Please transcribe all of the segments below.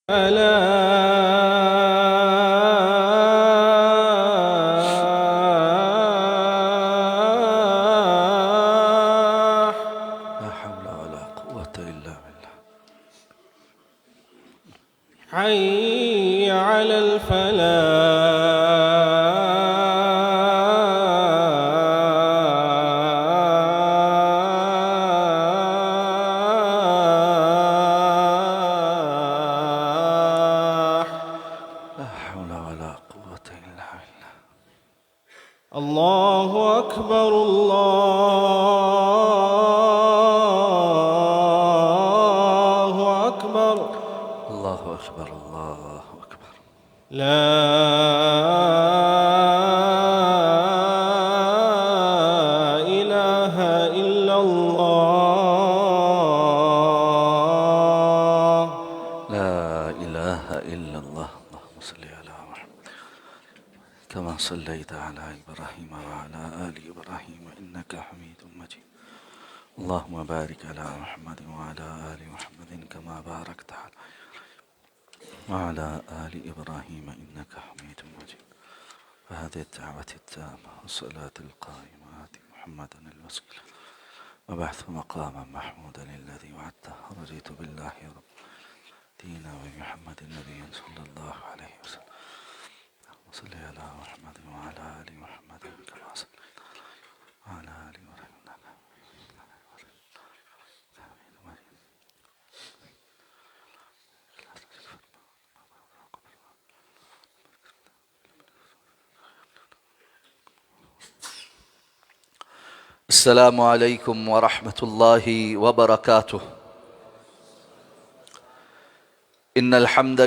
لا حول ولا قوة إلا بالله. حي على الفلاح. لا حول ولا قوة إلا بالله. الله أكبر الله أكبر. الله أكبر الله أكبر. لا إله إلا الله. لا إله إلا الله. اللهم صل على محمد كما صليت على إبراهيم وعلى آل إبراهيم إنك حميد مجيد. اللهم بارك على محمد وعلى آل محمد كما باركت على وعلى آل إبراهيم إنك حميد مجيد. وهذه الدعوة التامة والصلاة القائمة آت محمدا الوسيلة وبعث مقاما محمودا الذي وعدته. رضيت بالله رب دينا وبمحمد النبي صلى الله عليه وسلم. اللهم صل على محمد وعلى آل محمد كما صليت وعلى آل إبراهيم إنك حميد مجيد. السلام عليكم ورحمة الله وبركاته. إن الحمد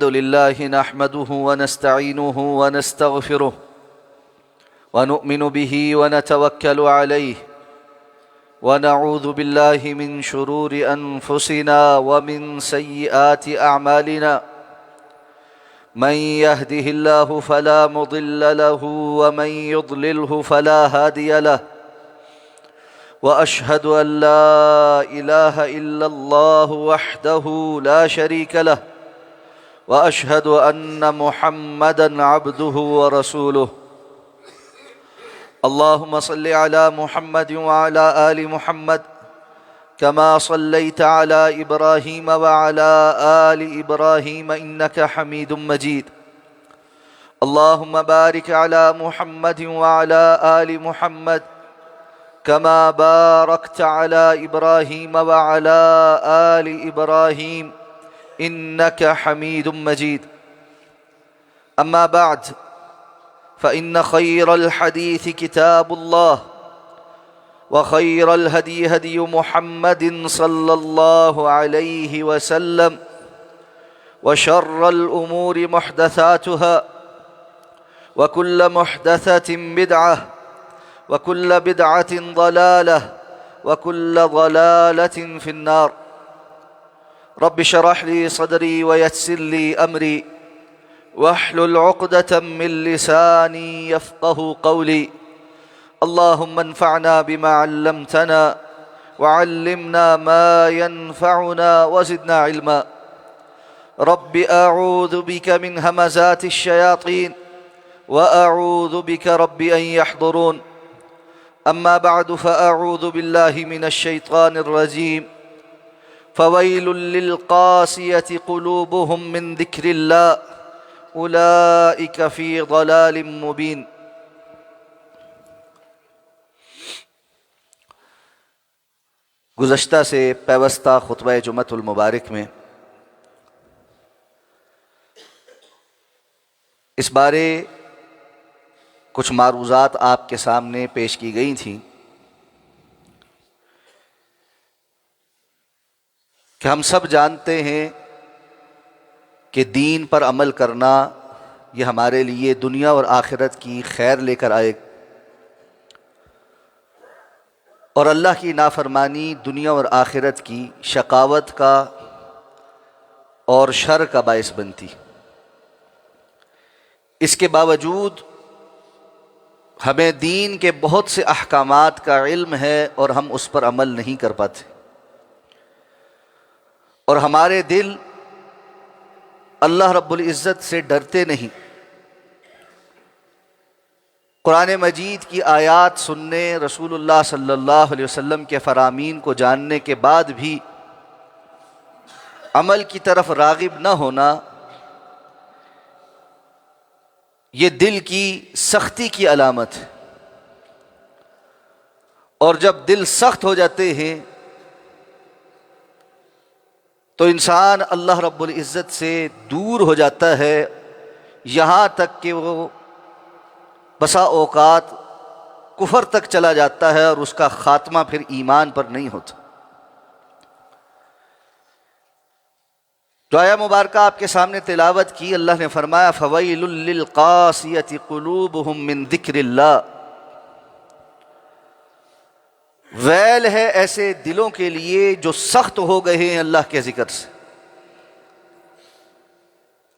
لله نحمده ونستعينه ونستغفره ونؤمن به ونتوكل عليه ونعوذ بالله من شرور أنفسنا ومن سيئات أعمالنا. من يهده الله فلا مضل له ومن يضلله فلا هادي له. وأشهد أن لا إله إلا الله وحده لا شريك له وأشهد أن محمدًا عبده ورسوله. اللهم صل على محمد وعلى آل محمد كما صليت على إبراهيم وعلى آل إبراهيم إنك حميد مجيد. اللهم بارك على محمد وعلى آل محمد كما باركت على إبراهيم وعلى آل إبراهيم إنك حميد مجيد. أما بعد فإن خير الحديث كتاب الله وخير الهدي هدي محمد صلى الله عليه وسلم وشر الأمور محدثاتها وكل محدثة بدعة وكل بدعة ضلالة وكل ضلالة في النار. رب اشرح لي صدري ويسر لي أمري واحلل عقدة من لساني يفقه قولي. اللهم انفعنا بما علمتنا وعلمنا ما ينفعنا وزدنا علما. رب أعوذ بك من همزات الشياطين وأعوذ بك رب أن يحضرون. أما بعد فأعوذ بالله من الشيطان الرجيم. فويل للقاسية قلوبهم من ذكر الله أولئك في ضلال مبين. گزشتہ سے پیوستہ خطبہ جمعۃ المبارک میں اس بارے کچھ معروضات آپ کے سامنے پیش کی گئی تھیں کہ ہم سب جانتے ہیں کہ دین پر عمل کرنا یہ ہمارے لیے دنیا اور آخرت کی خیر لے کر آئے، اور اللہ کی نافرمانی دنیا اور آخرت کی شقاوت کا اور شر کا باعث بنتی۔ اس کے باوجود ہمیں دین کے بہت سے احکامات کا علم ہے اور ہم اس پر عمل نہیں کر پاتے، اور ہمارے دل اللہ رب العزت سے ڈرتے نہیں۔ قرآن مجید کی آیات سننے، رسول اللہ صلی اللہ علیہ وسلم کے فرامین کو جاننے کے بعد بھی عمل کی طرف راغب نہ ہونا، یہ دل کی سختی کی علامت ہے۔ اور جب دل سخت ہو جاتے ہیں تو انسان اللہ رب العزت سے دور ہو جاتا ہے، یہاں تک کہ وہ بسا اوقات کفر تک چلا جاتا ہے اور اس کا خاتمہ پھر ایمان پر نہیں ہوتا۔ جو آیہ مبارکہ آپ کے سامنے تلاوت کی، اللہ نے فرمایا فَوَيْلٌ لِّلْقَاسِيَةِ قُلُوبُهُم مِّن ذِكْرِ اللَّهِ، ویل ہے ایسے دلوں کے لیے جو سخت ہو گئے ہیں اللہ کے ذکر سے۔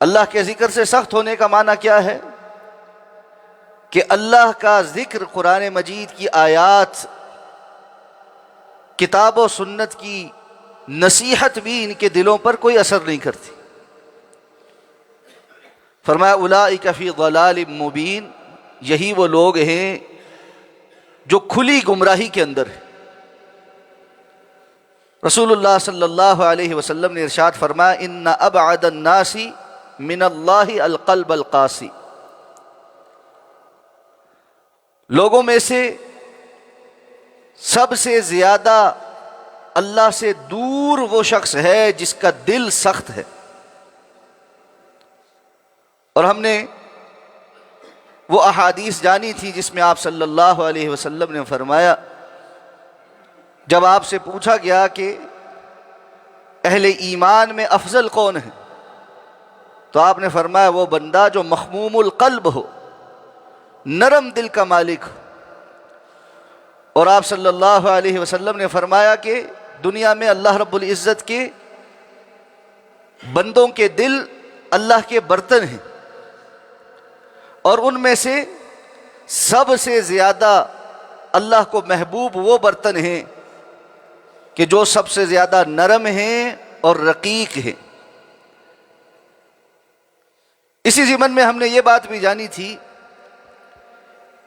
اللہ کے ذکر سے سخت ہونے کا معنی کیا ہے؟ کہ اللہ کا ذکر، قرآن مجید کی آیات، کتاب و سنت کی نصیحت بھی ان کے دلوں پر کوئی اثر نہیں کرتی۔ فرمایا اولئک فی ضلال مبین، یہی وہ لوگ ہیں جو کھلی گمراہی کے اندر ہیں۔ رسول اللہ صلی اللہ علیہ وسلم نے ارشاد فرمایا ان ابعد الناس من اللہ القلب القاسی، لوگوں میں سے سب سے زیادہ اللہ سے دور وہ شخص ہے جس کا دل سخت ہے۔ اور ہم نے وہ احادیث جانی تھی جس میں آپ صلی اللہ علیہ وسلم نے فرمایا، جب آپ سے پوچھا گیا کہ اہل ایمان میں افضل کون ہے، تو آپ نے فرمایا وہ بندہ جو مخموم القلب ہو، نرم دل کا مالک ہو۔ اور آپ صلی اللہ علیہ وسلم نے فرمایا کہ دنیا میں اللہ رب العزت کے بندوں کے دل اللہ کے برتن ہیں، اور ان میں سے سب سے زیادہ اللہ کو محبوب وہ برتن ہیں کہ جو سب سے زیادہ نرم ہیں اور رقیق ہیں۔ اسی ضمن میں ہم نے یہ بات بھی جانی تھی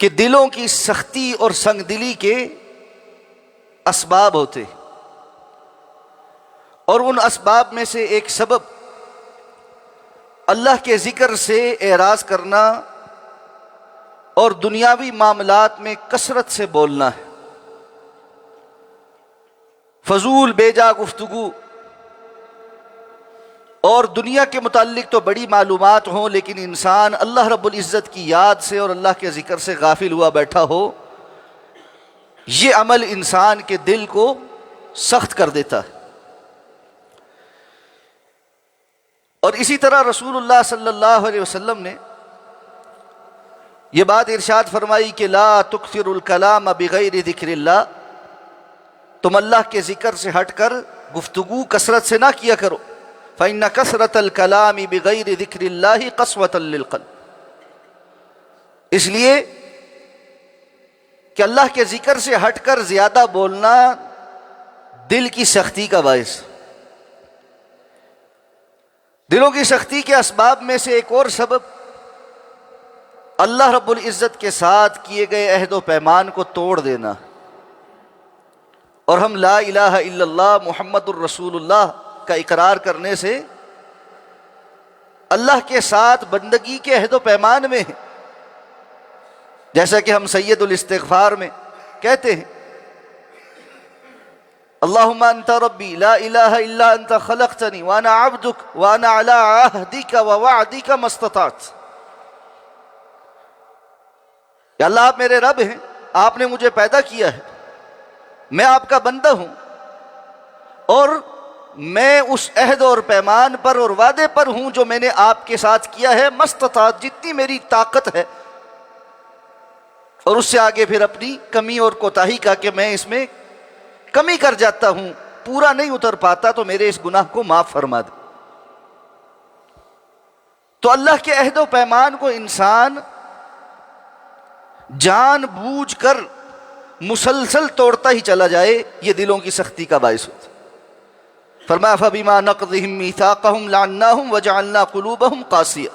کہ دلوں کی سختی اور سنگ دلی کے اسباب ہوتے ہیں، اور ان اسباب میں سے ایک سبب اللہ کے ذکر سے اعراض کرنا اور دنیاوی معاملات میں کثرت سے بولنا ہے۔ فضول بیجا گفتگو اور دنیا کے متعلق تو بڑی معلومات ہوں، لیکن انسان اللہ رب العزت کی یاد سے اور اللہ کے ذکر سے غافل ہوا بیٹھا ہو، یہ عمل انسان کے دل کو سخت کر دیتا ہے۔ اور اسی طرح رسول اللہ صلی اللہ علیہ وسلم نے یہ بات ارشاد فرمائی کہ لا تکثر الکلام بغیر ذکر اللہ، تم اللہ کے ذکر سے ہٹ کر گفتگو کثرت سے نہ کیا کرو، فإن کثرت الکلام بغیر ذکر اللہ قسوۃ للقلب، اس لیے کہ اللہ کے ذکر سے ہٹ کر زیادہ بولنا دل کی سختی کا باعث۔ دلوں کی سختی کے اسباب میں سے ایک اور سبب اللہ رب العزت کے ساتھ کیے گئے عہد و پیمان کو توڑ دینا، اور ہم لا الہ الا اللہ محمد الرسول اللہ کا اقرار کرنے سے اللہ کے ساتھ بندگی کے عہد و پیمان میں ہیں، جیسا کہ ہم سید الاستغفار میں کہتے ہیں اللہم انت ربی لا الہ الا انت خلقتنی وانا عبدک وانا علی عہدک ووعدک ما استطعت، یا اللہ آپ میرے رب ہیں، آپ نے مجھے پیدا کیا ہے، میں آپ کا بندہ ہوں، اور میں اس عہد اور پیمان پر اور وعدے پر ہوں جو میں نے آپ کے ساتھ کیا ہے، مستطاعت، جتنی میری طاقت ہے، اور اس سے آگے پھر اپنی کمی اور کوتاہی کا کہ میں اس میں کمی کر جاتا ہوں، پورا نہیں اتر پاتا، تو میرے اس گناہ کو معاف فرما دے۔ تو اللہ کے عہد و پیمان کو انسان جان بوجھ کر مسلسل توڑتا ہی چلا جائے، یہ دلوں کی سختی کا باعث ہوتا ہے۔ فرمایا فَبِمَا نَقْضِهِمْ مِيثَاقَهُمْ لَعَنَّاهُمْ وَجَعَلْنَا قُلُوبَهُمْ قَاسِيَةً۔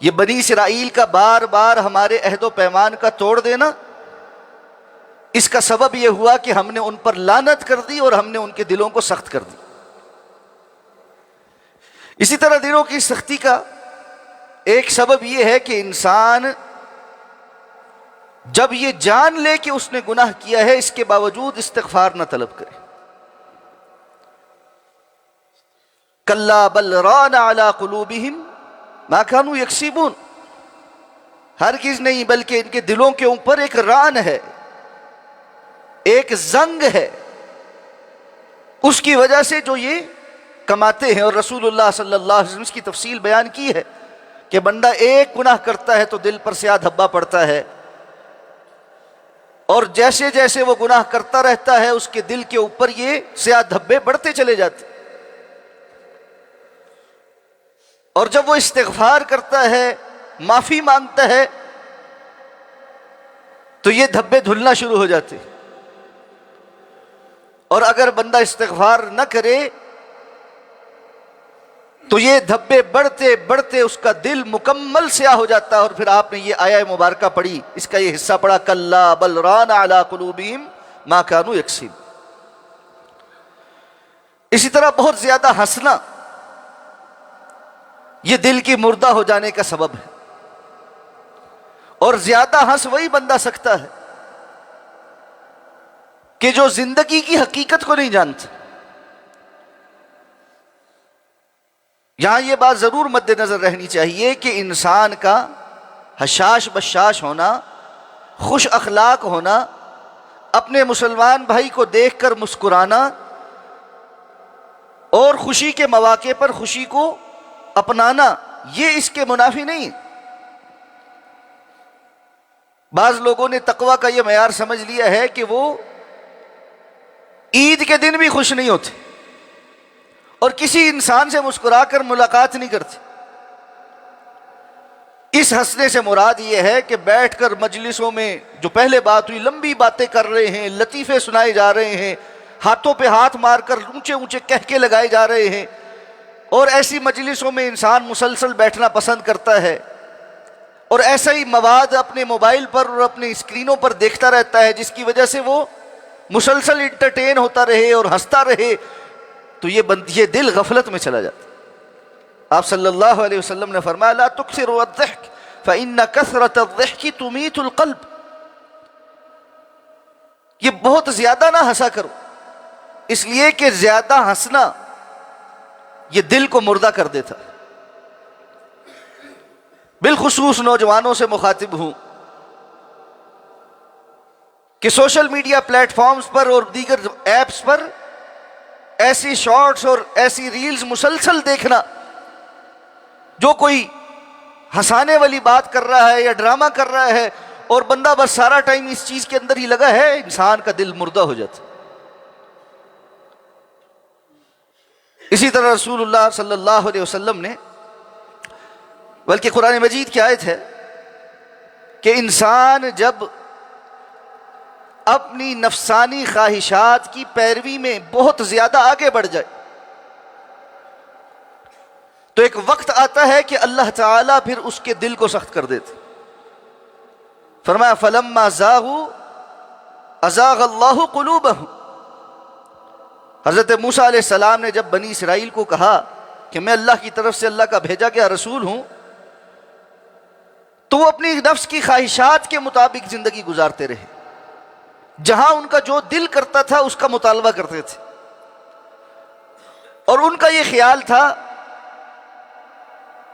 یہ بنی اسرائیل کا بار بار ہمارے عہد و پیمان کا توڑ دینا، اس کا سبب یہ ہوا کہ ہم نے ان پر لعنت کر دی اور ہم نے ان کے دلوں کو سخت کر دی۔ اسی طرح دلوں کی سختی کا ایک سبب یہ ہے کہ انسان جب یہ جان لے کہ اس نے گناہ کیا ہے، اس کے باوجود استغفار نہ طلب کرے۔ کلا بل ران علی قلوبہم ما کانوا یکسبون، ہرگز نہیں بلکہ ان کے دلوں کے اوپر ایک ران ہے، ایک زنگ ہے، اس کی وجہ سے جو یہ کماتے ہیں۔ اور رسول اللہ صلی اللہ علیہ وسلم اس کی تفصیل بیان کی ہے کہ بندہ ایک گناہ کرتا ہے تو دل پر سیاہ دھبا پڑتا ہے، اور جیسے جیسے وہ گناہ کرتا رہتا ہے اس کے دل کے اوپر یہ سیاہ دھبے بڑھتے چلے جاتے، اور جب وہ استغفار کرتا ہے، معافی مانگتا ہے، تو یہ دھبے دھلنا شروع ہو جاتے۔ اور اگر بندہ استغفار نہ کرے تو یہ دھبے بڑھتے بڑھتے اس کا دل مکمل سیاہ ہو جاتا ہے۔ اور پھر آپ نے یہ آیہ مبارکہ پڑھی، اس کا یہ حصہ پڑھا، کلا بل ران علی قلوبہم ما کانوا یکسبون۔ اسی طرح بہت زیادہ ہنسنا یہ دل کی مردہ ہو جانے کا سبب ہے، اور زیادہ ہنس وہی بندہ سکتا ہے کہ جو زندگی کی حقیقت کو نہیں جانتا۔ یہاں یہ بات ضرور مد نظر رہنی چاہیے کہ انسان کا حشاش بشاش ہونا، خوش اخلاق ہونا، اپنے مسلمان بھائی کو دیکھ کر مسکرانا، اور خوشی کے مواقع پر خوشی کو اپنانا، یہ اس کے منافی نہیں۔ بعض لوگوں نے تقویٰ کا یہ معیار سمجھ لیا ہے کہ وہ عید کے دن بھی خوش نہیں ہوتے اور کسی انسان سے مسکرا کر ملاقات نہیں کرتے۔ اس ہنسنے سے مراد یہ ہے کہ بیٹھ کر مجلسوں میں جو پہلے بات ہوئی لمبی باتیں کر رہے ہیں، لطیفے سنائے جا رہے ہیں، ہاتھوں پہ ہاتھ مار کر اونچے اونچے کہکے لگائے جا رہے ہیں، اور ایسی مجلسوں میں انسان مسلسل بیٹھنا پسند کرتا ہے، اور ایسا ہی مواد اپنے موبائل پر اور اپنی اسکرینوں پر دیکھتا رہتا ہے جس کی وجہ سے وہ مسلسل انٹرٹین ہوتا رہے اور ہنستا رہے، تو یہ دل غفلت میں چلا جاتا۔ آپ صلی اللہ علیہ وسلم نے فرمایا لا تکثروا الضحک فإن کثرة الضحک تمیت القلب، یہ بہت زیادہ نہ ہنسا کرو، اس لیے کہ زیادہ ہنسنا یہ دل کو مردہ کر دیتا۔ بالخصوص نوجوانوں سے مخاطب ہوں کہ سوشل میڈیا پلیٹ فارمز پر اور دیگر ایپس پر ایسی شارٹس اور ایسی ریلز مسلسل دیکھنا، جو کوئی ہنسانے والی بات کر رہا ہے یا ڈرامہ کر رہا ہے اور بندہ بس سارا ٹائم اس چیز کے اندر ہی لگا ہے، انسان کا دل مردہ ہو جاتا۔ اسی طرح رسول اللہ صلی اللہ علیہ وسلم نے، بلکہ قرآن مجید کی آیت ہے کہ انسان جب اپنی نفسانی خواہشات کی پیروی میں بہت زیادہ آگے بڑھ جائے تو ایک وقت آتا ہے کہ اللہ تعالیٰ پھر اس کے دل کو سخت کر دیتے۔ فرمایا فَلَمَّا زَاغُوا أَزَاغَ اللَّهُ قُلُوبَهُمْ۔ حضرت موسیٰ علیہ السلام نے جب بنی اسرائیل کو کہا کہ میں اللہ کی طرف سے اللہ کا بھیجا گیا رسول ہوں، تو وہ اپنی نفس کی خواہشات کے مطابق زندگی گزارتے رہے، جہاں ان کا جو دل کرتا تھا اس کا مطالبہ کرتے تھے، اور ان کا یہ خیال تھا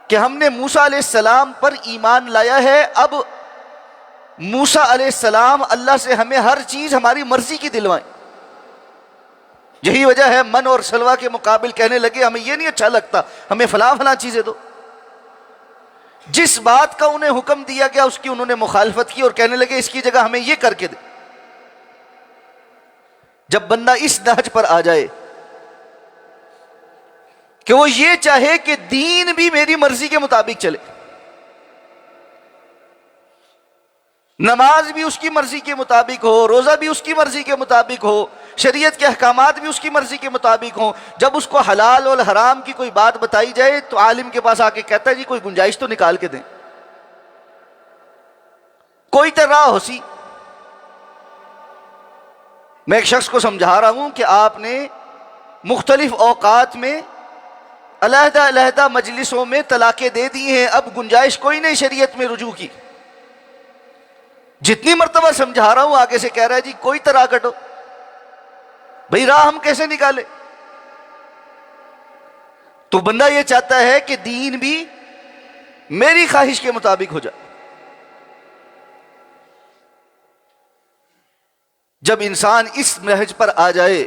کہ ہم نے موسیٰ علیہ السلام پر ایمان لایا ہے، اب موسیٰ علیہ السلام اللہ سے ہمیں ہر چیز ہماری مرضی کی دلوائیں۔ یہی وجہ ہے من اور سلوہ کے مقابل کہنے لگے ہمیں یہ نہیں اچھا لگتا، ہمیں فلاں فلاں چیزیں دو۔ جس بات کا انہیں حکم دیا گیا اس کی انہوں نے مخالفت کی اور کہنے لگے اس کی جگہ ہمیں یہ کر کے دے۔ جب بندہ اس نہج پر آ جائے کہ وہ یہ چاہے کہ دین بھی میری مرضی کے مطابق چلے، نماز بھی اس کی مرضی کے مطابق ہو، روزہ بھی اس کی مرضی کے مطابق ہو، شریعت کے احکامات بھی اس کی مرضی کے مطابق ہوں. جب اس کو حلال اور حرام کی کوئی بات بتائی جائے تو عالم کے پاس آ کے کہتا ہے جی کوئی گنجائش تو نکال کے دیں, کوئی تو راہ ہو سی. میں ایک شخص کو سمجھا رہا ہوں کہ آپ نے مختلف اوقات میں علیحدہ علیحدہ مجلسوں میں طلاقیں دے دی ہیں, اب گنجائش کوئی نہیں شریعت میں رجوع کی. جتنی مرتبہ سمجھا رہا ہوں آگے سے کہہ رہا ہے جی کوئی طرح کٹو. بھئی راہ ہم کیسے نکالے؟ تو بندہ یہ چاہتا ہے کہ دین بھی میری خواہش کے مطابق ہو جائے. جب انسان اس نہج پر آ جائے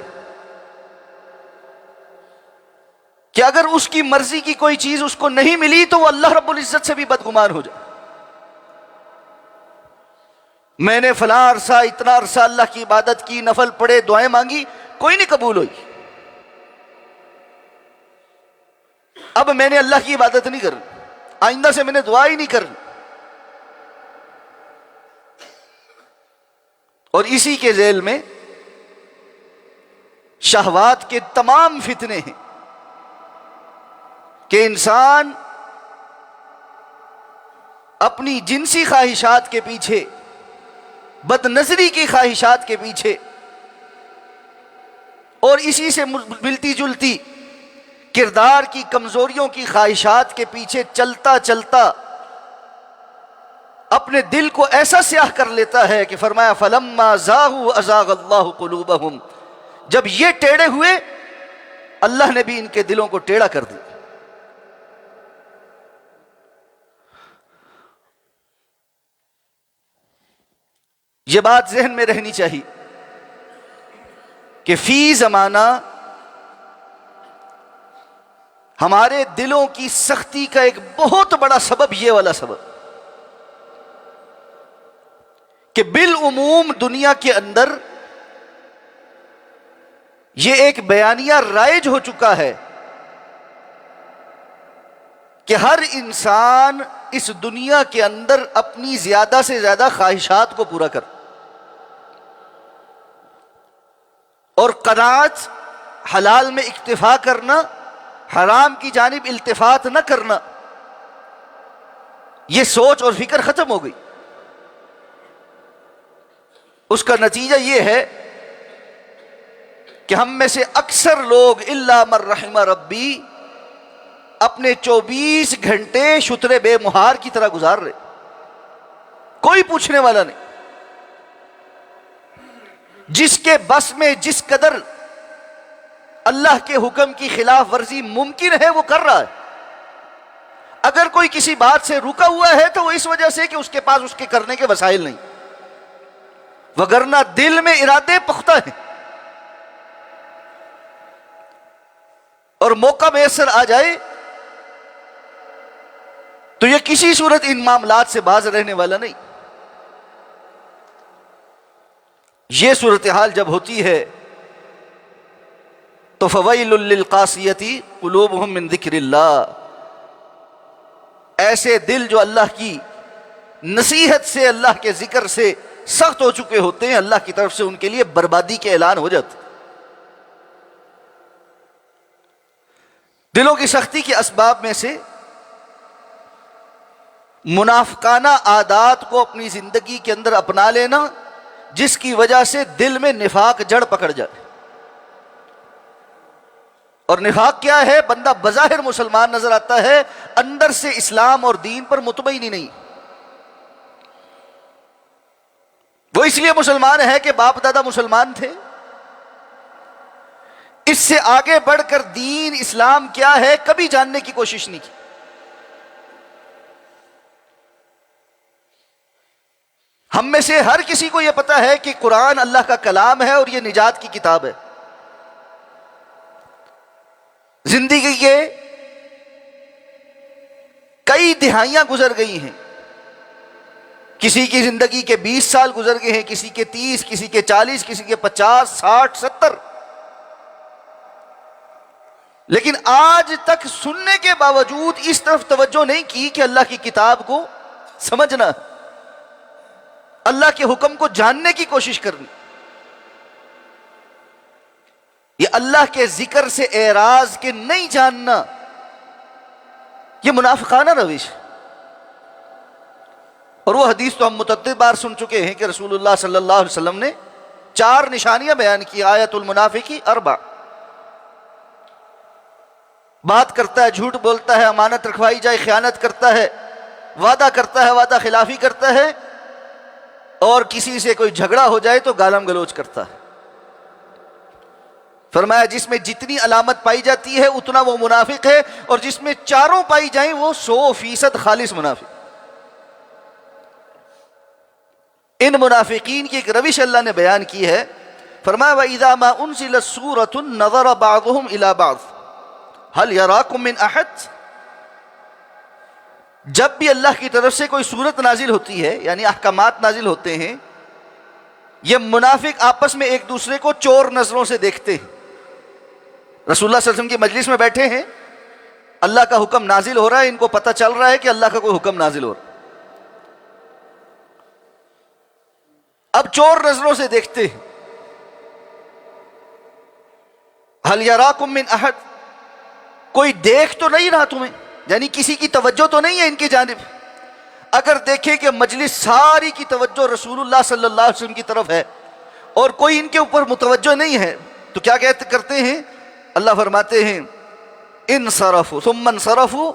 کہ اگر اس کی مرضی کی کوئی چیز اس کو نہیں ملی تو وہ اللہ رب العزت سے بھی بدگمان ہو جائے. میں نے فلاں عرصہ اتنا عرصہ اللہ کی عبادت کی, نفل پڑھے, دعائیں مانگی, کوئی نہیں قبول ہوئی, اب میں نے اللہ کی عبادت نہیں کرنی, آئندہ سے میں نے دعا ہی نہیں کرنی. اور اسی کے ذیل میں شہوات کے تمام فتنے ہیں کہ انسان اپنی جنسی خواہشات کے پیچھے, بد نظری کی خواہشات کے پیچھے اور اسی سے ملتی جلتی کردار کی کمزوریوں کی خواہشات کے پیچھے چلتا چلتا اپنے دل کو ایسا سیاہ کر لیتا ہے کہ فرمایا فلما زاغوا ازاغ اللہ قلوبہم, جب یہ ٹیڑے ہوئے اللہ نے بھی ان کے دلوں کو ٹیڑھا کر دیا. یہ بات ذہن میں رہنی چاہیے کہ فی زمانہ ہمارے دلوں کی سختی کا ایک بہت بڑا سبب یہ والا سبب کہ بالعموم دنیا کے اندر یہ ایک بیانیہ رائج ہو چکا ہے کہ ہر انسان اس دنیا کے اندر اپنی زیادہ سے زیادہ خواہشات کو پورا کر, اور قناعت, حلال میں اکتفا کرنا, حرام کی جانب التفات نہ کرنا, یہ سوچ اور فکر ختم ہو گئی. اس کا نتیجہ یہ ہے کہ ہم میں سے اکثر لوگ الا من رحم ربی اپنے 24 گھنٹے شتر بے مہار کی طرح گزار رہے, کوئی پوچھنے والا نہیں. جس کے بس میں جس قدر اللہ کے حکم کی خلاف ورزی ممکن ہے وہ کر رہا ہے. اگر کوئی کسی بات سے رکا ہوا ہے تو وہ اس وجہ سے کہ اس کے پاس اس کے کرنے کے وسائل نہیں, وگرنہ دل میں ارادے پختہ ہیں. اور موقع میسر آ جائے تو یہ کسی صورت ان معاملات سے باز رہنے والا نہیں. یہ صورتحال جب ہوتی ہے تو فویل للقاسیۃ قلوبہم من ذکر اللہ, ایسے دل جو اللہ کی نصیحت سے, اللہ کے ذکر سے سخت ہو چکے ہوتے ہیں, اللہ کی طرف سے ان کے لیے بربادی کے اعلان ہو جاتے. دلوں کی سختی کے اسباب میں سے منافقانہ عادات کو اپنی زندگی کے اندر اپنا لینا, جس کی وجہ سے دل میں نفاق جڑ پکڑ جائے. اور نفاق کیا ہے؟ بندہ بظاہر مسلمان نظر آتا ہے, اندر سے اسلام اور دین پر مطمئن ہی نہیں. وہ اس لیے مسلمان ہے کہ باپ دادا مسلمان تھے, اس سے آگے بڑھ کر دین اسلام کیا ہے کبھی جاننے کی کوشش نہیں کی. ہم میں سے ہر کسی کو یہ پتا ہے کہ قرآن اللہ کا کلام ہے اور یہ نجات کی کتاب ہے. زندگی کے کئی دہائیاں گزر گئی ہیں, کسی کی زندگی کے 20 سال گزر گئے ہیں, کسی کے 30, کسی کے 40, کسی کے 50, 60, 70, لیکن آج تک سننے کے باوجود اس طرف توجہ نہیں کی کہ اللہ کی کتاب کو سمجھنا, اللہ کے حکم کو جاننے کی کوشش کرنی. یہ اللہ کے ذکر سے اعراض کے نہیں جاننا، یہ منافقانہ روش۔ اور وہ حدیث تو ہم متعدد بار سن چکے ہیں کہ رسول اللہ صلی اللہ علیہ وسلم نے 4 نشانیاں بیان کی، آیت المنافقی 4، بات کرتا ہے جھوٹ بولتا ہے، امانت رکھوائی جائے خیانت کرتا ہے، وعدہ کرتا ہے وعدہ خلافی کرتا ہے، اور کسی سے کوئی جھگڑا ہو جائے تو گالم گلوچ کرتا ہے۔ فرمایا جس میں جتنی علامت پائی جاتی ہے اتنا وہ منافق ہے، اور جس میں 4 پائی جائیں وہ 100% خالص منافق۔ ان منافقین کی ایک روش اللہ نے بیان کی ہے، فرمایا وَإِذَا مَا أُنزِلَتْ سُورَةٌ نَظَرَ بَعْضُهُمْ إِلَى بَعْضٍ هَلْ يَرَاكُمْ مِنْ أَحَدٍ۔ جب بھی اللہ کی طرف سے کوئی سورت نازل ہوتی ہے، یعنی احکامات نازل ہوتے ہیں، یہ منافق آپس میں ایک دوسرے کو چور نظروں سے دیکھتے ہیں۔ رسول اللہ صلی اللہ علیہ وسلم کی مجلس میں بیٹھے ہیں، اللہ کا حکم نازل ہو رہا ہے، ان کو پتہ چل رہا ہے کہ اللہ کا کوئی حکم نازل ہو رہا ہے، اب چور نظروں سے دیکھتے ہیں۔ هل يراكم من احد، کوئی دیکھ تو نہیں رہا تمہیں، یعنی کسی کی توجہ تو نہیں ہے ان کی جانب۔ اگر دیکھیں کہ مجلس ساری کی توجہ رسول اللہ صلی اللہ علیہ وسلم کی طرف ہے اور کوئی ان کے اوپر متوجہ نہیں ہے، تو کیا کرتے ہیں؟ اللہ فرماتے ہیں انصرفوا ثم انصرفوا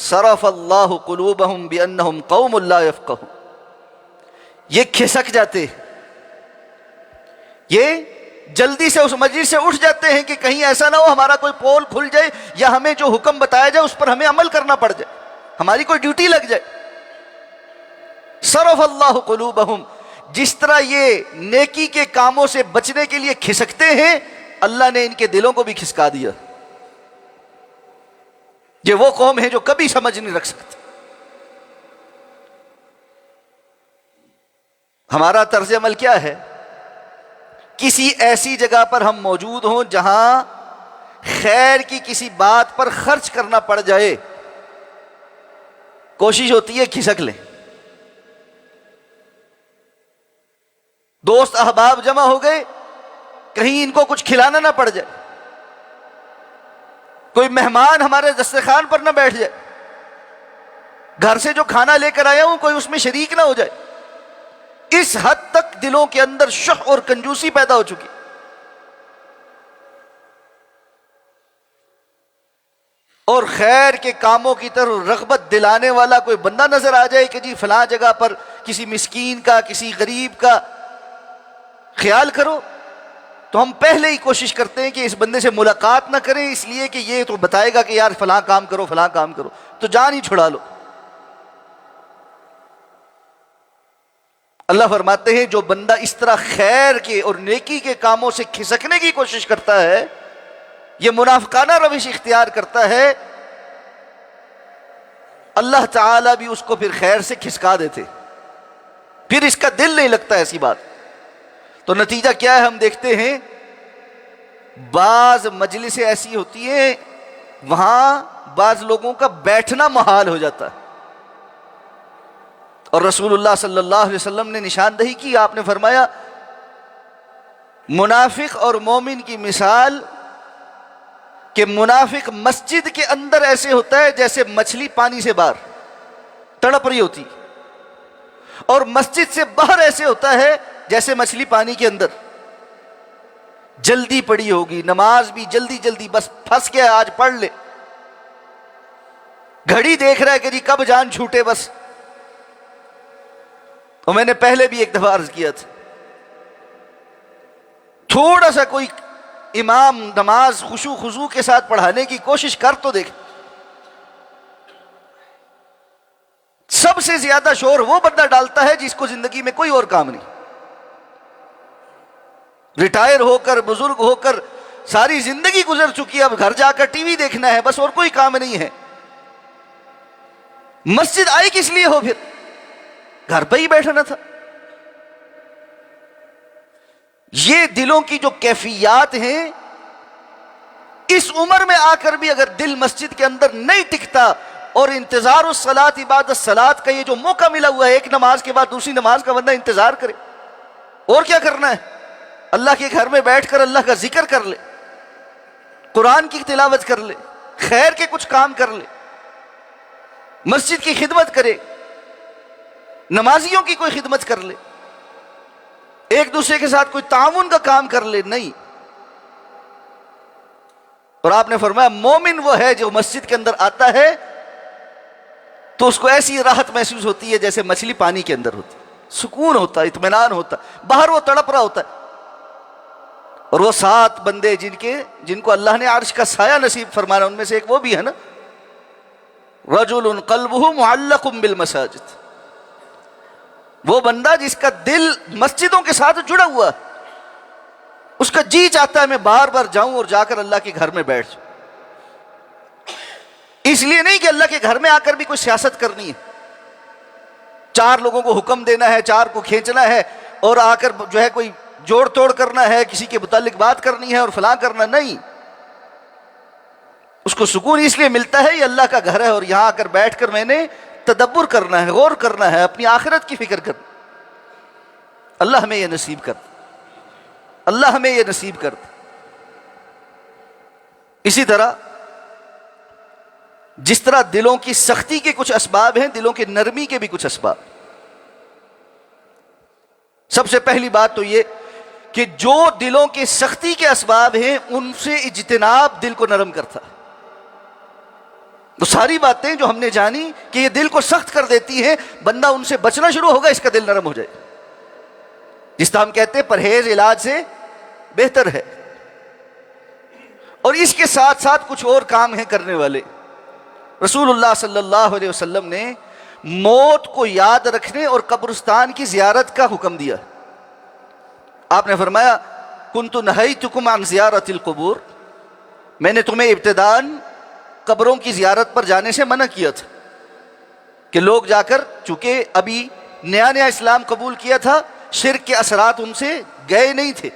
صرف اللہ قلوبہم بانہم قوم لا یفقہون، یہ کھسک جاتے، یہ جلدی سے اس مجلس سے اٹھ جاتے ہیں کہ کہیں ایسا نہ ہو ہمارا کوئی پول کھل جائے، یا ہمیں جو حکم بتایا جائے اس پر ہمیں عمل کرنا پڑ جائے، ہماری کوئی ڈیوٹی لگ جائے۔ صرف اللہ قلوبہم، جس طرح یہ نیکی کے کاموں سے بچنے کے لیے کھسکتے ہیں، اللہ نے ان کے دلوں کو بھی کھسکا دیا۔ یہ وہ قوم ہے جو کبھی سمجھ نہیں رکھ سکتی۔ ہمارا طرز عمل کیا ہے؟ کسی ایسی جگہ پر ہم موجود ہوں جہاں خیر کی کسی بات پر خرچ کرنا پڑ جائے، کوشش ہوتی ہے کھسک لیں۔ دوست احباب جمع ہو گئے، کہیں ان کو کچھ کھلانا نہ پڑ جائے، کوئی مہمان ہمارے دسترخوان پر نہ بیٹھ جائے، گھر سے جو کھانا لے کر آیا ہوں کوئی اس میں شریک نہ ہو جائے۔ اس حد تک دلوں کے اندر شح اور کنجوسی پیدا ہو چکی۔ اور خیر کے کاموں کی طرف رغبت دلانے والا کوئی بندہ نظر آ جائے کہ جی فلاں جگہ پر کسی مسکین کا کسی غریب کا خیال کرو، تو ہم پہلے ہی کوشش کرتے ہیں کہ اس بندے سے ملاقات نہ کریں، اس لیے کہ یہ تو بتائے گا کہ یار فلاں کام کرو فلاں کام کرو، تو جان ہی چھڑا لو۔ اللہ فرماتے ہیں جو بندہ اس طرح خیر کے اور نیکی کے کاموں سے کھسکنے کی کوشش کرتا ہے، یہ منافقانہ روش اختیار کرتا ہے، اللہ تعالیٰ بھی اس کو پھر خیر سے کھسکا دیتے، پھر اس کا دل نہیں لگتا ایسی بات۔ تو نتیجہ کیا ہے؟ ہم دیکھتے ہیں بعض مجلسیں ایسی ہوتی ہیں وہاں بعض لوگوں کا بیٹھنا محال ہو جاتا ہے، اور رسول اللہ صلی اللہ علیہ وسلم نے نشاندہی کی، آپ نے فرمایا منافق اور مومن کی مثال کہ منافق مسجد کے اندر ایسے ہوتا ہے جیسے مچھلی پانی سے باہر تڑپ رہی ہوتی، اور مسجد سے باہر ایسے ہوتا ہے جیسے مچھلی پانی کے اندر، جلدی پڑی ہوگی، نماز بھی جلدی جلدی، بس پھنس گیا آج پڑھ لے، گھڑی دیکھ رہا ہے کہ جی کب جان چھوٹے بس۔ اور میں نے پہلے بھی ایک دفعہ عرض کیا تھا، تھوڑا سا کوئی امام نماز خشوع خضوع کے ساتھ پڑھانے کی کوشش کر تو دیکھ، سب سے زیادہ شور وہ بندہ ڈالتا ہے جس کو زندگی میں کوئی اور کام نہیں، ریٹائر ہو کر بزرگ ہو کر ساری زندگی گزر چکی، اب گھر جا کر ٹی وی دیکھنا ہے بس، اور کوئی کام نہیں ہے۔ مسجد آئی کس لیے ہو؟ پھر گھر پہ ہی بیٹھنا تھا۔ یہ دلوں کی جو کیفیات ہیں، اس عمر میں آ کر بھی اگر دل مسجد کے اندر نہیں ٹکتا اور انتظار الصلاۃ بعد الصلاۃ کا یہ جو موقع ملا ہوا ہے، ایک نماز کے بعد دوسری نماز کا بندہ انتظار کرے، اور کیا کرنا ہے؟ اللہ کے گھر میں بیٹھ کر اللہ کا ذکر کر لے، قرآن کی تلاوت کر لے، خیر کے کچھ کام کر لے، مسجد کی خدمت کرے، نمازیوں کی کوئی خدمت کر لے، ایک دوسرے کے ساتھ کوئی تعاون کا کام کر لے، نہیں۔ اور آپ نے فرمایا مومن وہ ہے جو مسجد کے اندر آتا ہے تو اس کو ایسی راحت محسوس ہوتی ہے جیسے مچھلی پانی کے اندر ہوتی ہے، سکون ہوتا ہے، اطمینان ہوتا ہے، باہر وہ تڑپ رہا ہوتا ہے۔ اور وہ 7 بندے جن کو اللہ نے عرش کا سایہ نصیب فرمانا، ان میں سے ایک وہ بھی ہے نا، رجل قلبہ معلق بالمساجد، وہ بندہ جس کا دل مسجدوں کے ساتھ جڑا ہوا ہے، اس کا جی چاہتا ہے میں بار بار جاؤں اور جا کر اللہ کے گھر میں بیٹھ جاؤں۔ اس لیے نہیں کہ اللہ کے گھر میں آ کر بھی کوئی سیاست کرنی ہے، 4 لوگوں کو حکم دینا ہے، 4 کو کھینچنا ہے، اور آ کر جو ہے کوئی جوڑ توڑ کرنا ہے، کسی کے متعلق بات کرنی ہے اور فلاں کرنا، نہیں۔ اس کو سکون اس لیے ملتا ہے یہ اللہ کا گھر ہے اور یہاں آ کر بیٹھ کر میں نے تدبر کرنا ہے، غور کرنا ہے، اپنی آخرت کی فکر کرنا۔ اللہ ہمیں یہ نصیب کر، اللہ ہمیں یہ نصیب کر۔ اسی طرح جس طرح دلوں کی سختی کے کچھ اسباب ہیں، دلوں کی نرمی کے بھی کچھ اسباب۔ سب سے پہلی بات تو یہ کہ جو دلوں کی سختی کے اسباب ہیں ان سے اجتناب دل کو نرم کرتا۔ وہ ساری باتیں جو ہم نے جانی کہ یہ دل کو سخت کر دیتی ہیں، بندہ ان سے بچنا شروع ہوگا، اس کا دل نرم ہو جائے، جس طرح ہم کہتے ہیں پرہیز علاج سے بہتر ہے۔ اور اس کے ساتھ ساتھ کچھ اور کام ہیں کرنے والے۔ رسول اللہ صلی اللہ علیہ وسلم نے موت کو یاد رکھنے اور قبرستان کی زیارت کا حکم دیا۔ آپ نے فرمایا کنت نہیتکم عن زیارت القبور، میں نے تمہیں ابتداً قبروں کی زیارت پر جانے سے منع کیا تھا کہ لوگ جا کر، چونکہ ابھی نیا نیا اسلام قبول کیا تھا، شرک کے اثرات ان سے گئے نہیں تھے،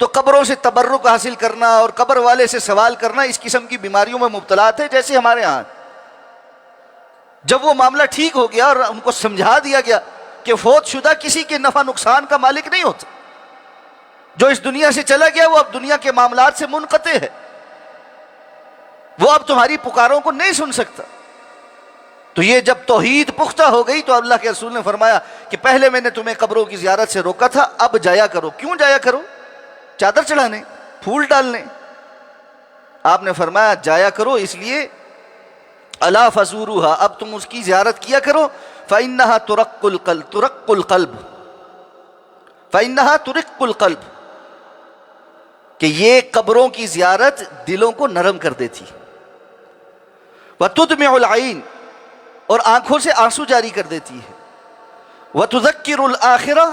تو قبروں سے تبرک حاصل کرنا اور قبر والے سے سوال کرنا اس قسم کی بیماریوں میں مبتلا تھے، جیسے ہمارے ہاں۔ جب وہ معاملہ ٹھیک ہو گیا اور ان کو سمجھا دیا گیا کہ فوت شدہ کسی کے نفع نقصان کا مالک نہیں ہوتا، جو اس دنیا سے چلا گیا وہ اب دنیا کے معاملات سے منقطع ہے، وہ اب تمہاری پکاروں کو نہیں سن سکتا، تو یہ جب توحید پختہ ہو گئی تو اللہ کے رسول نے فرمایا کہ پہلے میں نے تمہیں قبروں کی زیارت سے روکا تھا، اب جایا کرو۔ کیوں جایا کرو؟ چادر چڑھانے، پھول ڈالنے۔ آپ نے فرمایا جایا کرو اس لیے الا فزوروها، اب تم اس کی زیارت کیا کرو، فإنها ترق القلب، فإنها ترق القلب، کہ یہ قبروں کی زیارت دلوں کو نرم کر دیتی، وتدمع العین، اور آنکھوں سے آنسو جاری کر دیتی ہے، وتذکر الآخرہ،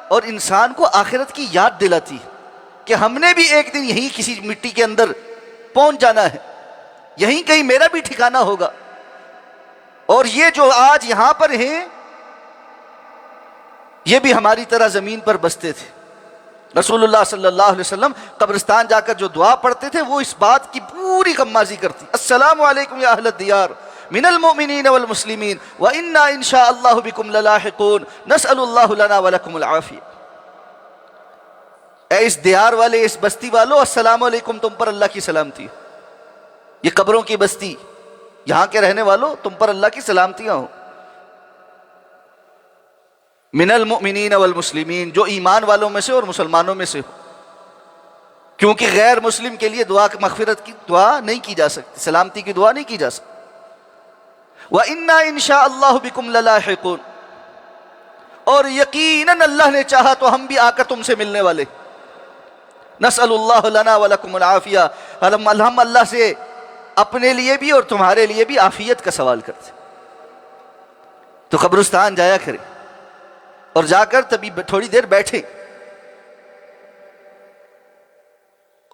اور انسان کو آخرت کی یاد دلاتی ہے کہ ہم نے بھی ایک دن یہیں کسی مٹی کے اندر پہنچ جانا ہے، یہیں کہیں میرا بھی ٹھکانہ ہوگا، اور یہ جو آج یہاں پر ہیں یہ بھی ہماری طرح زمین پر بستے تھے۔ رسول اللہ صلی اللہ علیہ وسلم قبرستان جا کر جو دعا پڑھتے تھے وہ اس بات کی پوری غمازی کرتی، السلام علیکم یا اہل الدیار من المؤمنین والمسلمین وإنا ان شاء اللہ بکم للاحقون نسأل اللہ لنا ولکم العافیہ۔ اے اس دیار والے، اس بستی والو، السلام علیکم، تم پر اللہ کی سلامتی، یہ قبروں کی بستی، یہاں کے رہنے والوں تم پر اللہ کی سلامتیاں ہوں۔ من المؤمنین والمسلمین، جو ایمان والوں میں سے اور مسلمانوں میں سے ہو، کیونکہ غیر مسلم کے لیے دعا مغفرت کی دعا نہیں کی جا سکتی، سلامتی کی دعا نہیں کی جا سکتی۔ وَإِنَّا إِن شَاءَ اللَّهُ بِكُمْ لَلَاحِقُونَ، اور یقیناً اللہ نے چاہا تو ہم بھی آ کر تم سے ملنے والے۔ نسأل اللہ لنا ولکم العافیہ، ہم اللہ سے اپنے لیے بھی اور تمہارے لیے بھی عافیت کا سوال کرتے۔ تو قبرستان جایا کریں اور جا کر تبھی تھوڑی دیر بیٹھیں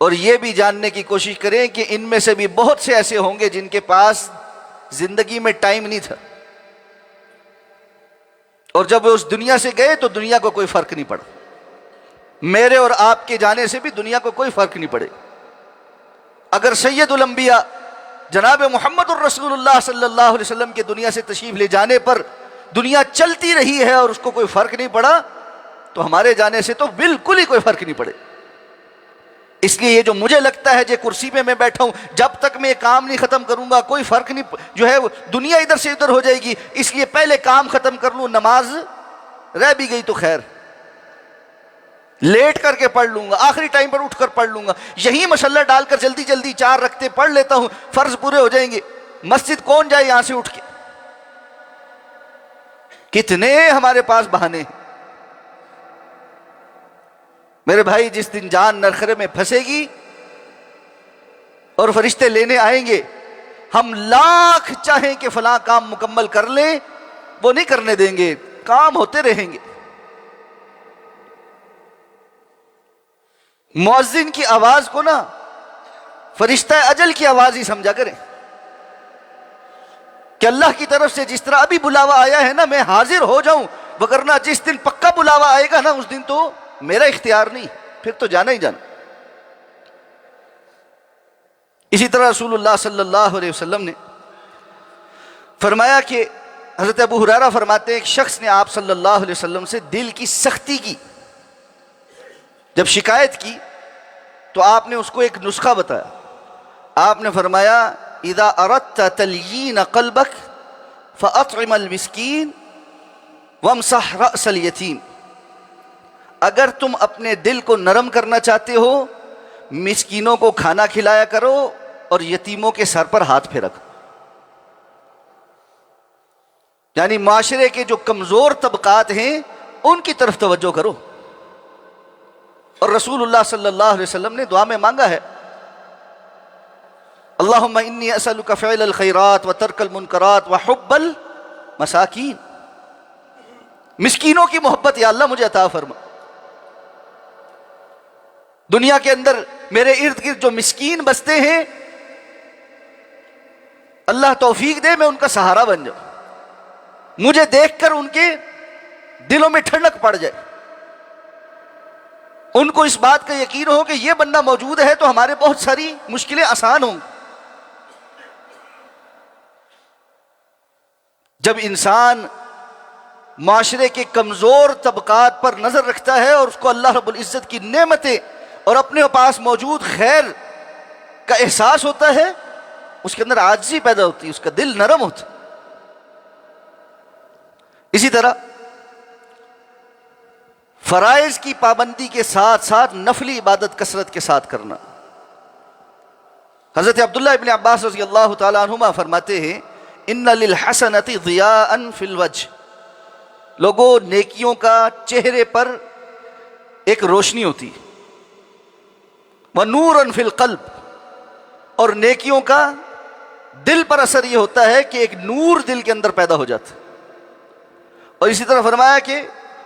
اور یہ بھی جاننے کی کوشش کریں کہ ان میں سے بھی بہت سے ایسے ہوں گے جن کے پاس زندگی میں ٹائم نہیں تھا، اور جب وہ اس دنیا سے گئے تو دنیا کو کوئی فرق نہیں پڑا، میرے اور آپ کے جانے سے بھی دنیا کو کوئی فرق نہیں پڑے۔ اگر سید الانبیاء جناب محمد الرسول اللہ صلی اللہ علیہ وسلم کے دنیا سے تشریف لے جانے پر دنیا چلتی رہی ہے اور اس کو کوئی فرق نہیں پڑا، تو ہمارے جانے سے تو بالکل ہی کوئی فرق نہیں پڑے۔ اس لیے یہ جو مجھے لگتا ہے جو کرسی پہ میں بیٹھا ہوں، جب تک میں یہ کام نہیں ختم کروں گا کوئی فرق نہیں، جو ہے دنیا ادھر سے ادھر ہو جائے گی، اس لیے پہلے کام ختم کر لوں، نماز رہ بھی گئی تو خیر، لیٹ کر کے پڑھ لوں گا، آخری ٹائم پر اٹھ کر پڑھ لوں گا، یہی مسلح ڈال کر جلدی جلدی 4 رکعتیں پڑھ لیتا ہوں، فرض پورے ہو جائیں گے۔ مسجد کون جائے یہاں سے اٹھ کے؟ کتنے ہمارے پاس بہانے ہیں۔ میرے بھائی، جس دن جان نرخرے میں پھنسے گی اور فرشتے لینے آئیں گے، ہم لاکھ چاہیں کہ فلاں کام مکمل کر لیں، وہ نہیں کرنے دیں گے، کام ہوتے رہیں گے۔ مؤذن کی آواز کو نا فرشتہ اجل کی آواز ہی سمجھا کریں کہ اللہ کی طرف سے جس طرح ابھی بلاوا آیا ہے نا، میں حاضر ہو جاؤں، وگرنہ جس دن پکا بلاوا آئے گا نا، اس دن تو میرا اختیار نہیں، پھر تو جانا ہی جانا۔ اسی طرح رسول اللہ صلی اللہ علیہ وسلم نے فرمایا کہ حضرت ابو ہریرہ فرماتے ہیں ایک شخص نے آپ صلی اللہ علیہ وسلم سے دل کی سختی کی، جب شکایت کی تو آپ نے اس کو ایک نسخہ بتایا۔ آپ نے فرمایا اذا اردت تليين قلبك فاطعم المسكين وامسح راس اليتيم، اگر تم اپنے دل کو نرم کرنا چاہتے ہو، مسکینوں کو کھانا کھلایا کرو اور یتیموں کے سر پر ہاتھ پھیرا کرو۔ یعنی معاشرے کے جو کمزور طبقات ہیں ان کی طرف توجہ کرو۔ اور رسول اللہ صلی اللہ علیہ وسلم نے دعا میں مانگا ہے، اللہم انی اسألک فعل الخیرات وترک المنکرات وحب المساکین، مسکینوں کی محبت یا اللہ مجھے عطا فرما۔ دنیا کے اندر میرے ارد گرد جو مسکین بستے ہیں، اللہ توفیق دے میں ان کا سہارا بن جاؤں، مجھے دیکھ کر ان کے دلوں میں ٹھنڈک پڑ جائے، ان کو اس بات کا یقین ہو کہ یہ بندہ موجود ہے تو ہمارے بہت ساری مشکلیں آسان ہوں۔ جب انسان معاشرے کے کمزور طبقات پر نظر رکھتا ہے اور اس کو اللہ رب العزت کی نعمتیں اور اپنے پاس موجود خیر کا احساس ہوتا ہے، اس کے اندر عاجزی پیدا ہوتی ہے، اس کا دل نرم ہوتا ہے۔ اسی طرح فرائض کی پابندی کے ساتھ ساتھ نفلی عبادت کثرت کے ساتھ کرنا۔ حضرت عبداللہ ابن عباس رضی اللہ تعالیٰ عنہما فرماتے ہیں ان للحسنۃ ضیاء فی الوجہ، لوگوں نیکیوں کا چہرے پر ایک روشنی ہوتی ہے، ونورا فی القلب، اور نیکیوں کا دل پر اثر یہ ہوتا ہے کہ ایک نور دل کے اندر پیدا ہو جاتا ہے۔ اور اسی طرح فرمایا کہ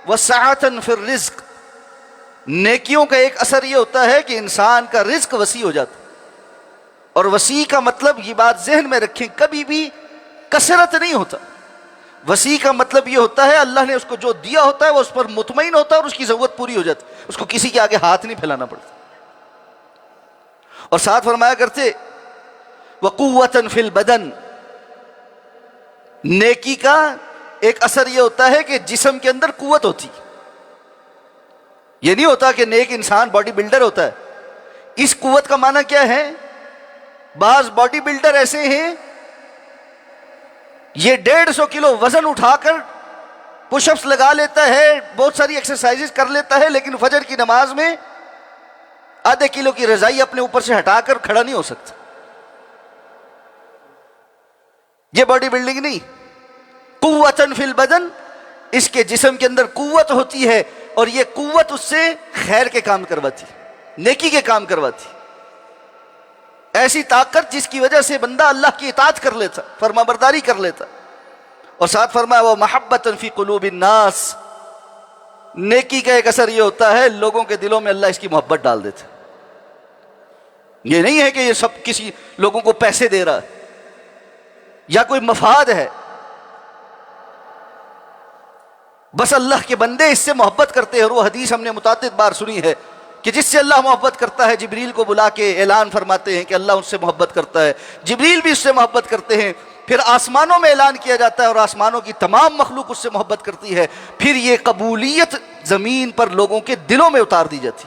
وسعۃ فی الرزق، نیکیوں کا ایک اثر یہ ہوتا ہے کہ انسان کا رزق وسیع ہو جاتا ہے۔ اور وسیع کا مطلب یہ بات ذہن میں رکھیں، کبھی بھی کثرت نہیں ہوتا، وسیع کا مطلب یہ ہوتا ہے اللہ نے اس کو جو دیا ہوتا ہے وہ اس پر مطمئن ہوتا ہے اور اس کی ضرورت پوری ہو جاتی ہے، اس کو کسی کے آگے ہاتھ نہیں پھیلانا پڑتا۔ اور ساتھ فرمایا کرتے وقوۃ فی البدن، نیکی کا ایک اثر یہ ہوتا ہے کہ جسم کے اندر قوت ہوتی، یہ نہیں ہوتا کہ نیک انسان باڈی بلڈر ہوتا ہے۔ اس قوت کا معنی کیا ہے؟ بعض باڈی بلڈر ایسے ہیں یہ 150 کلو وزن اٹھا کر پش اپس لگا لیتا ہے، بہت ساری ایکسرسائزز کر لیتا ہے، لیکن فجر کی نماز میں آدھے کلو کی رضائی اپنے اوپر سے ہٹا کر کھڑا نہیں ہو سکتا۔ یہ باڈی بلڈنگ نہیں، قوۃ فی البدن، اس کے جسم کے اندر قوت ہوتی ہے اور یہ قوت اس سے خیر کے کام کرواتی، نیکی کے کام کرواتی، ایسی طاقت جس کی وجہ سے بندہ اللہ کی اطاعت کر لیتا، فرما برداری کر لیتا۔ اور ساتھ فرمایا وہ محبت فی قلوب الناس، نیکی کا ایک اثر یہ ہوتا ہے لوگوں کے دلوں میں اللہ اس کی محبت ڈال دیتا۔ یہ نہیں ہے کہ یہ سب کسی لوگوں کو پیسے دے رہا ہے یا کوئی مفاد ہے، بس اللہ کے بندے اس سے محبت کرتے ہیں۔ اور وہ حدیث ہم نے متعدد بار سنی ہے کہ جس سے اللہ محبت کرتا ہے جبریل کو بلا کے اعلان فرماتے ہیں کہ اللہ اس سے محبت کرتا ہے، جبریل بھی اس سے محبت کرتے ہیں، پھر آسمانوں میں اعلان کیا جاتا ہے اور آسمانوں کی تمام مخلوق اس سے محبت کرتی ہے، پھر یہ قبولیت زمین پر لوگوں کے دلوں میں اتار دی جاتی۔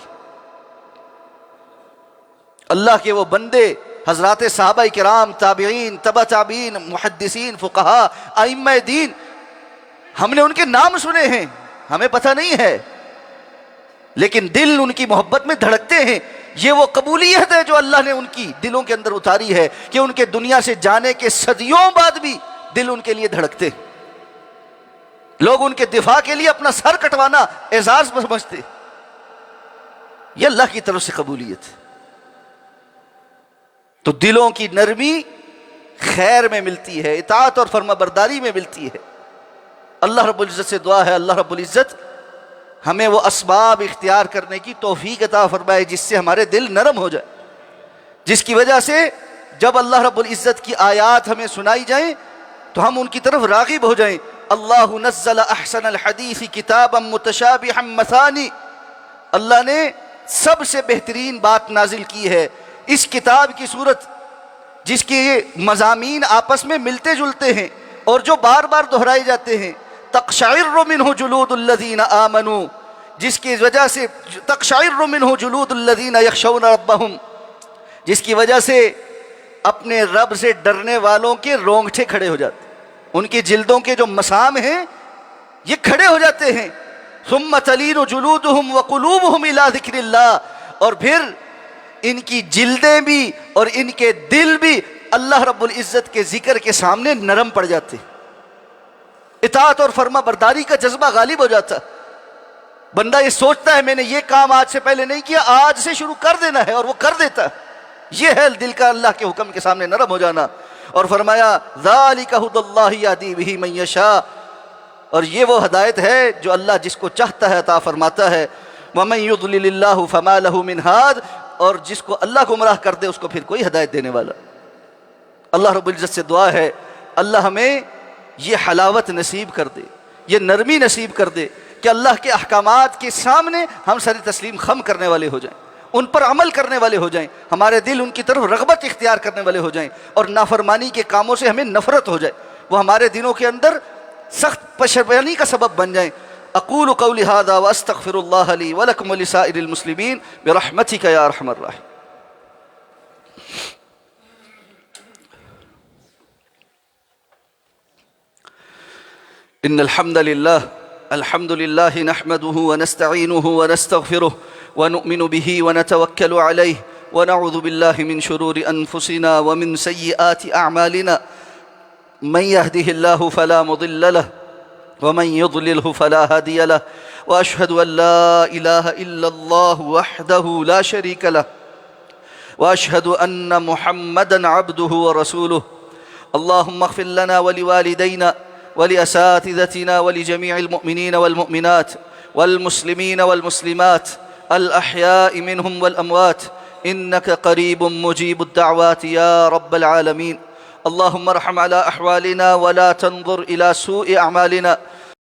اللہ کے وہ بندے حضرات صحابہ کرام، تابعین، تبع تابعین، محدثین، فقہاء، ائمہ دین، ہم نے ان کے نام سنے ہیں، ہمیں پتہ نہیں ہے، لیکن دل ان کی محبت میں دھڑکتے ہیں۔ یہ وہ قبولیت ہے جو اللہ نے ان کی دلوں کے اندر اتاری ہے کہ ان کے دنیا سے جانے کے صدیوں بعد بھی دل ان کے لیے دھڑکتے، لوگ ان کے دفاع کے لیے اپنا سر کٹوانا اعزاز سمجھتے۔ یہ اللہ کی طرف سے قبولیت ہے۔ تو دلوں کی نرمی خیر میں ملتی ہے، اطاعت اور فرما برداری میں ملتی ہے۔ اللہ رب العزت سے دعا ہے اللہ رب العزت ہمیں وہ اسباب اختیار کرنے کی توفیق عطا فرمائے جس سے ہمارے دل نرم ہو جائے، جس کی وجہ سے جب اللہ رب العزت کی آیات ہمیں سنائی جائیں تو ہم ان کی طرف راغب ہو جائیں۔ اللہ نزل احسن الحدیث کتابا متشابہا مثانی، اللہ نے سب سے بہترین بات نازل کی ہے اس کتاب کی صورت جس کے مضامین آپس میں ملتے جلتے ہیں اور جو بار بار دہرائے جاتے ہیں۔ تقشعر منہ جلود الذین آمنوا، جس کی وجہ سے تقشعر منہ جلود الذین یخشون ربہم، جس کی وجہ سے اپنے رب سے ڈرنے والوں کے رونگٹے کھڑے ہو جاتے، ان کی جلدوں کے جو مسام ہیں یہ کھڑے ہو جاتے ہیں۔ ثم تلین جلودہم وقلوبہم الی ذکر اللہ، اور پھر ان کی جلدیں بھی اور ان کے دل بھی اللہ رب العزت کے ذکر کے سامنے نرم پڑ جاتے، اطاعت اور فرما برداری کا جذبہ غالب ہو جاتا۔ بندہ یہ سوچتا ہے میں نے یہ کام آج سے پہلے نہیں کیا، آج سے شروع کر دینا ہے، اور وہ کر دیتا۔ یہ ہے دل کا اللہ کے حکم کے سامنے نرم ہو جانا۔ اور فرمایا ذالک ھدی اللہ یہدی بہ من یشاء، اور یہ وہ ہدایت ہے جو اللہ جس کو چاہتا ہے عطا فرماتا ہے۔ ومن یضلل اللہ فما لہ من ہاد، اور جس کو اللہ گمراہ کر دے اس کو پھر کوئی ہدایت دینے والا۔ اللہ رب العزت سے دعا ہے اللہ ہمیں یہ حلاوت نصیب کر دے، یہ نرمی نصیب کر دے کہ اللہ کے احکامات کے سامنے ہم سر تسلیم خم کرنے والے ہو جائیں، ان پر عمل کرنے والے ہو جائیں، ہمارے دل ان کی طرف رغبت اختیار کرنے والے ہو جائیں، اور نافرمانی کے کاموں سے ہمیں نفرت ہو جائے، وہ ہمارے دلوں کے اندر سخت پشیمانی کا سبب بن جائیں۔ اقول قولی ھذا واستغفر اللہ لی ولکم ولسائر المسلمین برحمتک یا ارحم الراحمین۔ ان الحمد للہ نحمده ونستعینه ونستغفره ونؤمن به ونتوکل علیہ ونعوذ باللہ من شرور انفسنا ومن سیئات اعمالنا من يهده الله فلا مضل له ومن يضلله فلا هادي له واشهد ان لا اله الا الله وحده لا شريك له واشهد ان محمدا عبده ورسوله اللهم اغفر لنا ولوالدينا ولأساتذتنا ولجميع المؤمنين والمؤمنات والمسلمين والمسلمات الأحياء منهم والأموات إنك قريب مجيب الدعوات يا رب العالمين اللهم ارحم على أحوالنا ولا تنظر إلى سوء أعمالنا